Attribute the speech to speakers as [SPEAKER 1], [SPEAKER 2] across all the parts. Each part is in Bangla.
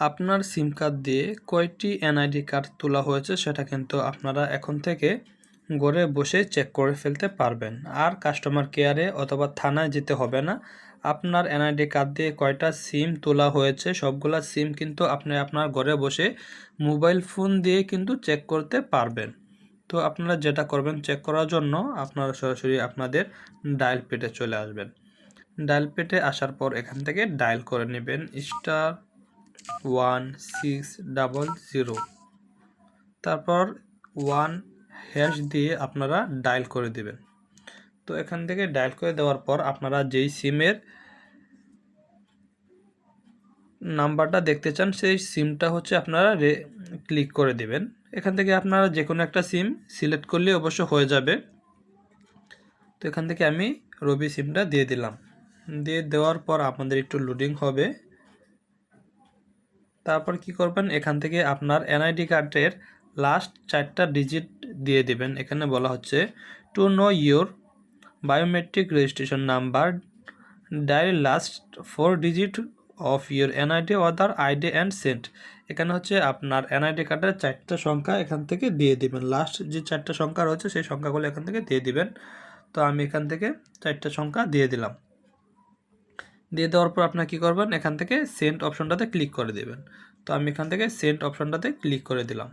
[SPEAKER 1] আপনার সিম কার্ড দিয়ে কয়টি এনআইডি কার্ড তোলা হয়েছে সেটা কিন্তু আপনারা এখন থেকে ঘরে বসে চেক করে ফেলতে পারবেন। আর কাস্টমার কেয়ারে অথবা থানায় যেতে হবে না। আপনার এনআইডি কার্ড দিয়ে কয়টা সিম তোলা হয়েছে সবগুলা সিম কিন্তু আপনি আপনার ঘরে বসে মোবাইল ফোন দিয়ে কিন্তু চেক করতে পারবেন। তো আপনারা যেটা করবেন, চেক করার জন্য আপনারা সরাসরি আপনাদের ডায়াল পেডে চলে আসবেন। ডায়াল পেডে আসার পর এখান থেকে ডায়াল করে নেবেন *1600, তারপর 1 দিয়ে আপনারা ডায়াল করে দিবেন। তো এখান থেকে ডায়াল করে দেওয়ার পর আপনারা যেই সিমের নাম্বারটা দেখতে চান সেই সিমটা হচ্ছে আপনারা ক্লিক করে দিবেন। এখান থেকে আপনারা যে কোনো একটা সিম সিলেক্ট করলে অবশ্য হয়ে যাবে। তো এখান থেকে আমি রবি সিমটা দিয়ে দিলাম। দিয়ে দেওয়ার পর আপনাদের একটু লোডিং হবে। তারপর কি করবেন, এখান থেকে আপনার এনআইডি কার্ডের লাস্ট 4টা ডিজিট দিয়ে দিবেন। এখানে বলা হচ্ছে to know your biometric registration number, dial last 4 digit of your NID other ID and send. এখানে হচ্ছে আপনার এনআইডি কার্ডের 4টা সংখ্যা এখান থেকে দিয়ে দিবেন। লাস্ট যে 4টা সংখ্যা রয়েছে সেই সংখ্যাগুলো এখান থেকে দিয়ে দিবেন। তো আমি এখান থেকে 4টা সংখ্যা দিয়ে দিলাম। দিয়ে দেওয়ার পর আপনারা কী করবেন, এখান থেকে সেন্ড অপশনটাতে ক্লিক করে দেবেন। তো আমি এখান থেকে সেন্ড অপশনটাতে ক্লিক করে দিলাম।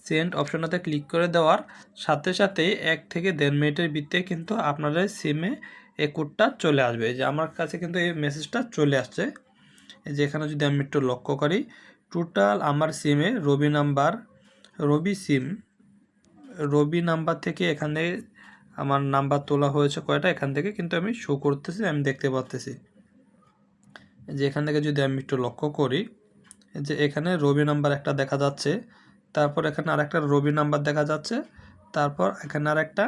[SPEAKER 1] সেন্ড অপশনটাতে ক্লিক করে দেওয়ার সাথে সাথেই 1 থেকে 1.5 মিনিটের ভিতরে কিন্তু আপনাদের সিমে এই কোডটা চলে আসবে। যে আমার কাছে কিন্তু এই মেসেজটা চলে আসছে। এই যে এখানে যদি আমি একটু লক্ষ্য করি, টোটাল আমার সিমে রবি নাম্বার থেকে এখানে আমার নাম্বার তোলা হয়েছে কয়টা, এখান থেকে কিন্তু আমি শো করতেছি, আমি দেখতে পাচ্তেছি। যে এখান থেকে যদি আমি একটু লক্ষ্য করি, যে এখানে রবি নাম্বার একটা দেখা যাচ্ছে, তারপর এখানে আরেকটা রবি নাম্বার দেখা যাচ্ছে, তারপর এখানে আরেকটা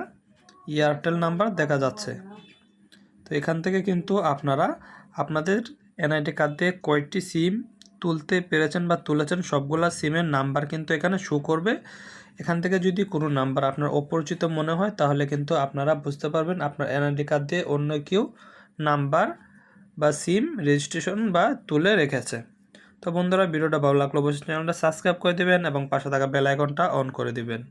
[SPEAKER 1] এয়ারটেল নাম্বার দেখা যাচ্ছে। তো এখান থেকে কিন্তু আপনারা আপনাদের এনআইডি কার্ড দিয়ে কয়টি সিম তুলতে পেরেছেন বা তুলেছেন সবগুলা সিমের নাম্বার কিন্তু এখানে শো করবে। এখান থেকে যদি কোনো নাম্বার আপনার অপরিচিত মনে হয় তাহলে কিন্তু আপনারা বুঝতে পারবেন আপনার এনআইডি কার্ড দিয়ে অন্য কেউ নাম্বার বা সিম রেজিস্ট্রেশন বা তুলে রেখেছে। তো বন্ধুরা, ভিডিওটা ভালো লাগলে অবশ্যই চ্যানেলটা সাবস্ক্রাইব করে দেবেন এবং পাশে থাকা বেল আইকনটা অন করে দিবেন।